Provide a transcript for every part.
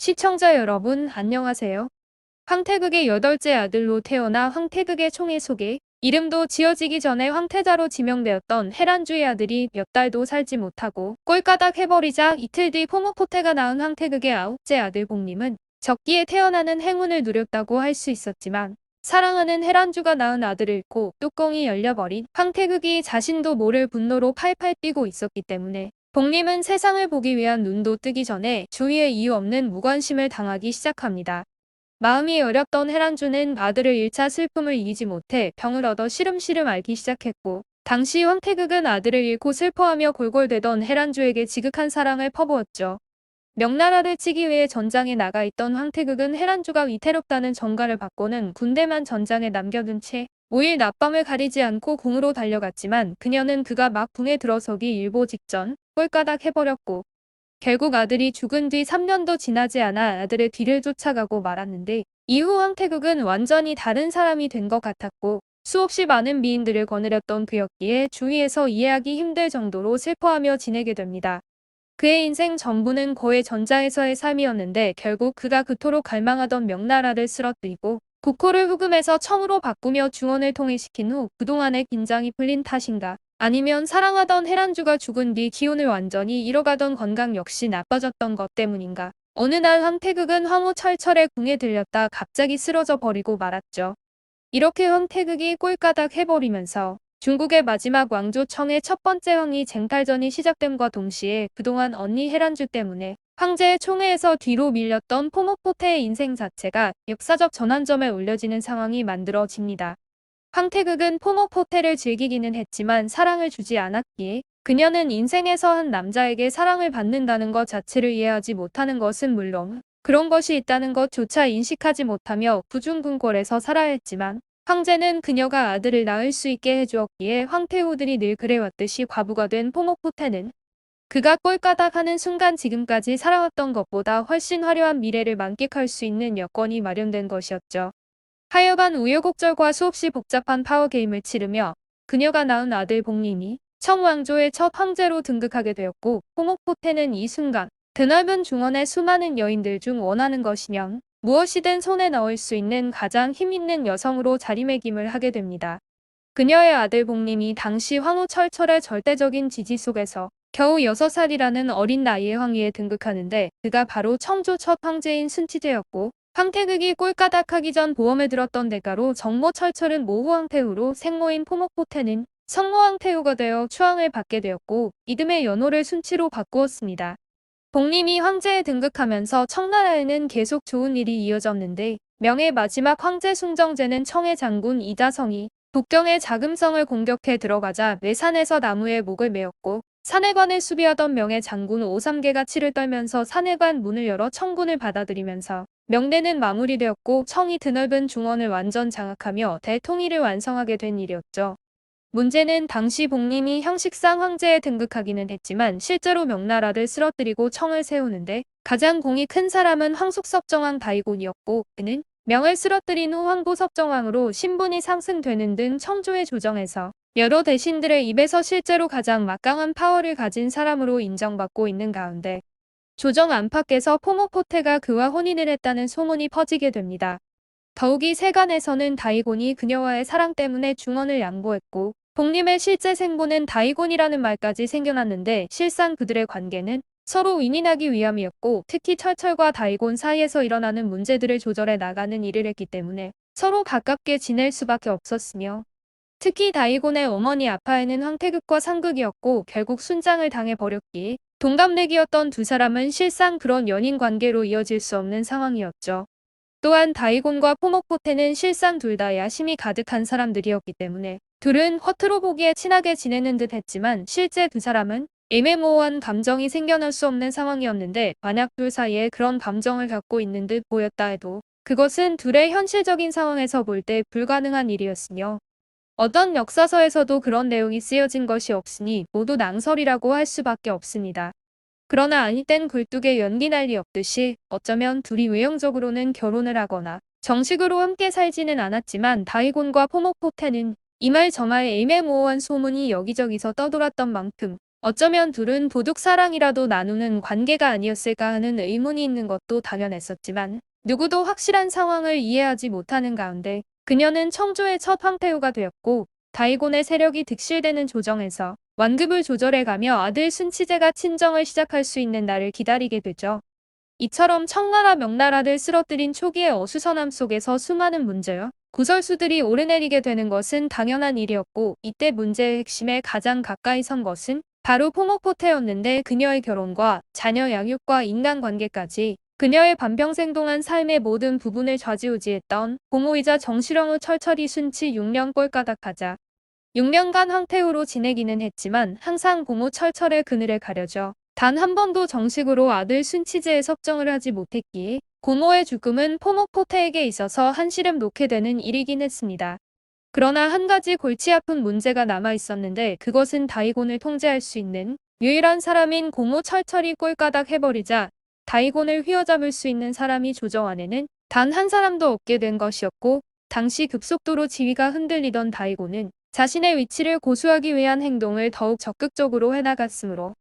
시청자 여러분, 안녕하세요. 황태극의 8째 아들로 태어나 황태극의 총의 소개, 이름도 지어지기 전에 황태자로 지명되었던 해란주의 아들이 몇 달도 살지 못하고 꼴까닥 해버리자 이틀 뒤 포모포테가 낳은 황태극의 9째 아들 복림은 적기에 태어나는 행운을 누렸다고 할 수 있었지만 사랑하는 해란주가 낳은 아들을 잃고 뚜껑이 열려버린 황태극이 자신도 모를 분노로 팔팔 뛰고 있었기 때문에 복림은 세상을 보기 위한 눈도 뜨기 전에 주위에 이유 없는 무관심을 당하기 시작합니다. 마음이 어렵던 해란주는 아들을 잃자 슬픔을 이기지 못해 병을 얻어 시름시름 앓기 시작했고, 당시 황태극은 아들을 잃고 슬퍼하며 골골대던 해란주에게 지극한 사랑을 퍼부었죠. 명나라를 치기 위해 전장에 나가 있던 황태극은 해란주가 위태롭다는 전가를 받고는 군대만 전장에 남겨둔 채 5일 낮밤을 가리지 않고 궁으로 달려갔지만 그녀는 그가 막 궁에 들어서기 일보 직전 꼴까닥 해버렸고, 결국 아들이 죽은 뒤 3년도 지나지 않아 아들의 뒤를 쫓아가고 말았는데, 이후 황태극은 완전히 다른 사람이 된 것 같았고 수없이 많은 미인들을 거느렸던 그였기에 주위에서 이해하기 힘들 정도로 슬퍼하며 지내게 됩니다. 그의 인생 전부는 고의 전자에서의 삶이었는데 결국 그가 그토록 갈망하던 명나라를 쓰러뜨리고 국호를 후금에서 청으로 바꾸며 중원을 통일시킨 후 그동안의 긴장이 풀린 탓인가, 아니면 사랑하던 해란주가 죽은 뒤 기운을 완전히 잃어가던 건강 역시 나빠졌던 것 때문인가, 어느 날 황태극은 황후철철의 궁에 들렸다 갑자기 쓰러져 버리고 말았죠. 이렇게 황태극이 꼴까닥 해버리면서 중국의 마지막 왕조 청의 첫 번째 황위 쟁탈전이 시작됨과 동시에 그동안 언니 해란주 때문에 황제의 총애에서 뒤로 밀렸던 포모포테의 인생 자체가 역사적 전환점에 올려지는 상황이 만들어집니다. 황태극은 포모포테를 즐기기는 했지만 사랑을 주지 않았기에 그녀는 인생에서 한 남자에게 사랑을 받는다는 것 자체를 이해하지 못하는 것은 물론 그런 것이 있다는 것조차 인식하지 못하며 부중궁궐에서 살아야 했지만, 황제는 그녀가 아들을 낳을 수 있게 해주었기에 황태후들이 늘 그래왔듯이 과부가 된 포모포테는 그가 꼴까닥 하는 순간 지금까지 살아왔던 것보다 훨씬 화려한 미래를 만끽할 수 있는 여건이 마련된 것이었죠. 하여간 우여곡절과 수없이 복잡한 파워게임을 치르며 그녀가 낳은 아들 복림이 청왕조의 첫 황제로 등극하게 되었고, 포모포테는 이 순간 드넓은 중원의 수많은 여인들 중 원하는 것이면 무엇이든 손에 넣을 수 있는 가장 힘있는 여성으로 자리매김을 하게 됩니다. 그녀의 아들 복림이 당시 황후철철의 절대적인 지지 속에서 겨우 6살이라는 어린 나이의 황위에 등극하는데, 그가 바로 청조 첫 황제인 순치제였고, 황태극이 꼴까닥하기 전 보험에 들었던 대가로 정모철철은 모후황태후로 생모인 포모포테는 성모황태후가 되어 추앙을 받게 되었고, 이듬해 연호를 순치로 바꾸었습니다. 복림이 황제에 등극하면서 청나라에는 계속 좋은 일이 이어졌는데, 명의 마지막 황제 숭정제는 청의 장군 이자성이 북경의 자금성을 공격해 들어가자 매산에서 나무에 목을 메었고, 산해관을 수비하던 명의 장군 오삼계가 치를 떨면서 산해관 문을 열어 청군을 받아들이면서 명대는 마무리되었고 청이 드넓은 중원을 완전 장악하며 대통일을 완성하게 된 일이었죠. 문제는 당시 복림이 형식상 황제에 등극하기는 했지만 실제로 명나라를 쓰러뜨리고 청을 세우는데 가장 공이 큰 사람은 황숙섭정왕 다이곤이었고, 그는 명을 쓰러뜨린 후 황보섭정왕으로 신분이 상승되는 등 청조의 조정에서 여러 대신들의 입에서 실제로 가장 막강한 파워를 가진 사람으로 인정받고 있는 가운데 조정 안팎에서 포모포테가 그와 혼인을 했다는 소문이 퍼지게 됩니다. 더욱이 세간에서는 다이곤이 그녀와의 사랑 때문에 중언을 양보했고, 복림의 실제 생보는 다이곤이라는 말까지 생겨났는데 실상 그들의 관계는 서로 윈윈하기 위함이었고, 특히 철철과 다이곤 사이에서 일어나는 문제들을 조절해 나가는 일을 했기 때문에 서로 가깝게 지낼 수밖에 없었으며, 특히 다이곤의 어머니 아파에는 황태극과 상극이었고 결국 순장을 당해버렸기에 동갑내기였던 두 사람은 실상 그런 연인 관계로 이어질 수 없는 상황이었죠. 또한 다이곤과 포모포테는 실상 둘 다 야심이 가득한 사람들이었기 때문에 둘은 허투루 보기에 친하게 지내는 듯 했지만 실제 두 사람은 애매모호한 감정이 생겨날 수 없는 상황이었는데, 만약 둘 사이에 그런 감정을 갖고 있는 듯 보였다 해도 그것은 둘의 현실적인 상황에서 볼 때 불가능한 일이었으며, 어떤 역사서에서도 그런 내용이 쓰여진 것이 없으니 모두 낭설이라고 할 수밖에 없습니다. 그러나 아닐 땐 굴뚝에 연기 난리 없듯이 어쩌면 둘이 외형적으로는 결혼을 하거나 정식으로 함께 살지는 않았지만 다이곤과 포모포테는 이말 저말 애매모호한 소문이 여기저기서 떠돌았던 만큼 어쩌면 둘은 도둑 사랑이라도 나누는 관계가 아니었을까 하는 의문이 있는 것도 당연했었지만 누구도 확실한 상황을 이해하지 못하는 가운데 그녀는 청조의 첫 황태후가 되었고 다이곤의 세력이 득실되는 조정에서 완급을 조절해가며 아들 순치제가 친정을 시작할 수 있는 날을 기다리게 되죠. 이처럼 청나라 명나라를 쓰러뜨린 초기의 어수선함 속에서 수많은 문제와 구설수들이 오르내리게 되는 것은 당연한 일이었고 이때 문제의 핵심에 가장 가까이 선 것은 바로 포모포테였는데 그녀의 결혼과 자녀 양육과 인간관계까지 그녀의 반평생 동안 삶의 모든 부분을 좌지우지했던 고모이자 정실형의 철철이 순치 6년 꼴가닥하자 6년간 황태후로 지내기는 했지만 항상 고모 철철의 그늘에 가려져 단 한 번도 정식으로 아들 순치제에 섭정을 하지 못했기에 고모의 죽음은 포모포테에게 있어서 한시름 놓게 되는 일이긴 했습니다. 그러나 한 가지 골치 아픈 문제가 남아 있었는데 그것은 다이곤을 통제할 수 있는 유일한 사람인 고모 철철이 꼴가닥 해버리자 다이곤을 휘어잡을 수 있는 사람이 조정 안에는 단 한 사람도 없게 된 것이었고 당시 급속도로 지위가 흔들리던 다이곤은 자신의 위치를 고수하기 위한 행동을 더욱 적극적으로 해나갔으므로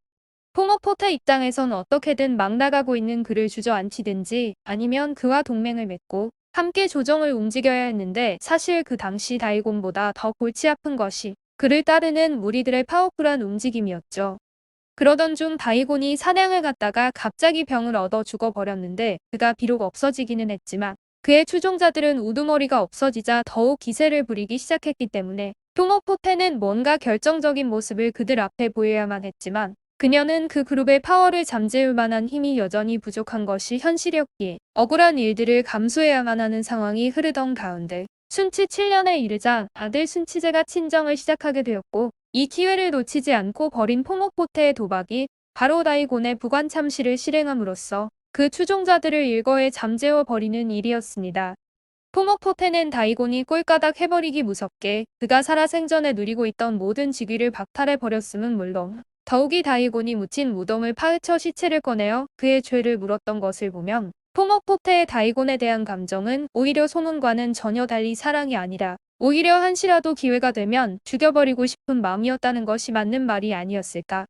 포모포테 입장에선 어떻게든 막 나가고 있는 그를 주저앉히든지 아니면 그와 동맹을 맺고 함께 조정을 움직여야 했는데 사실 그 당시 다이곤보다 더 골치 아픈 것이 그를 따르는 무리들의 파워풀한 움직임이었죠. 그러던 중 다이곤이 사냥을 갔다가 갑자기 병을 얻어 죽어버렸는데 그가 비록 없어지기는 했지만 그의 추종자들은 우두머리가 없어지자 더욱 기세를 부리기 시작했기 때문에 포모포테는 뭔가 결정적인 모습을 그들 앞에 보여야만 했지만 그녀는 그 그룹의 파워를 잠재울 만한 힘이 여전히 부족한 것이 현실이었기에 억울한 일들을 감수해야만 하는 상황이 흐르던 가운데 순치 7년에 이르자 아들 순치제가 친정을 시작하게 되었고 이 기회를 놓치지 않고 벌인 포모포테의 도박이 바로 다이곤의 부관 참시를 실행함으로써 그 추종자들을 일거에 잠재워 버리는 일이었습니다. 포모포테는 다이곤이 꼴가닥 해버리기 무섭게 그가 살아생전에 누리고 있던 모든 직위를 박탈해 버렸음은 물론 더욱이 다이곤이 묻힌 무덤을 파헤쳐 시체를 꺼내어 그의 죄를 물었던 것을 보면 포모포테의 다이곤에 대한 감정은 오히려 소문과는 전혀 달리 사랑이 아니라 오히려 한시라도 기회가 되면 죽여버리고 싶은 마음이었다는 것이 맞는 말이 아니었을까.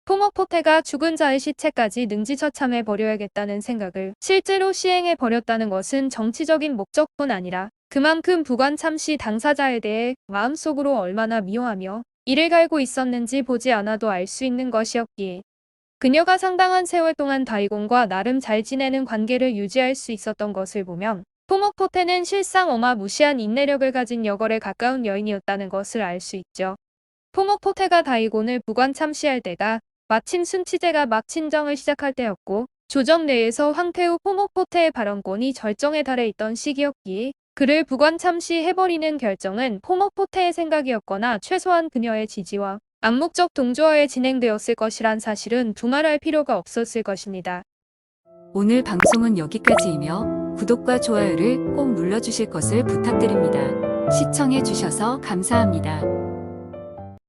포모포테가 죽은 자의 시체까지 능지처참해 버려야겠다는 생각을 실제로 시행해 버렸다는 것은 정치적인 목적뿐 아니라 그만큼 부관 참시 당사자에 대해 마음속으로 얼마나 미워하며 이를 갈고 있었는지 보지 않아도 알 수 있는 것이었기에 그녀가 상당한 세월 동안 다이곤과 나름 잘 지내는 관계를 유지할 수 있었던 것을 보면 포모포테는 실상 어마무시한 인내력을 가진 여걸에 가까운 여인이었다는 것을 알 수 있죠. 포모포테가 다이곤을 부관 참시할 때가 마침 순치제가 막 친정을 시작할 때였고 조정 내에서 황태후 포모포테의 발언권이 절정에 달해 있던 시기였기에 그를 부관 참시해버리는 결정은 포모포테의 생각이었거나 최소한 그녀의 지지와 암묵적 동조하에 진행되었을 것이란 사실은 두말할 필요가 없었을 것입니다. 오늘 방송은 여기까지이며 구독과 좋아요를 꼭 눌러주실 것을 부탁드립니다. 시청해주셔서 감사합니다.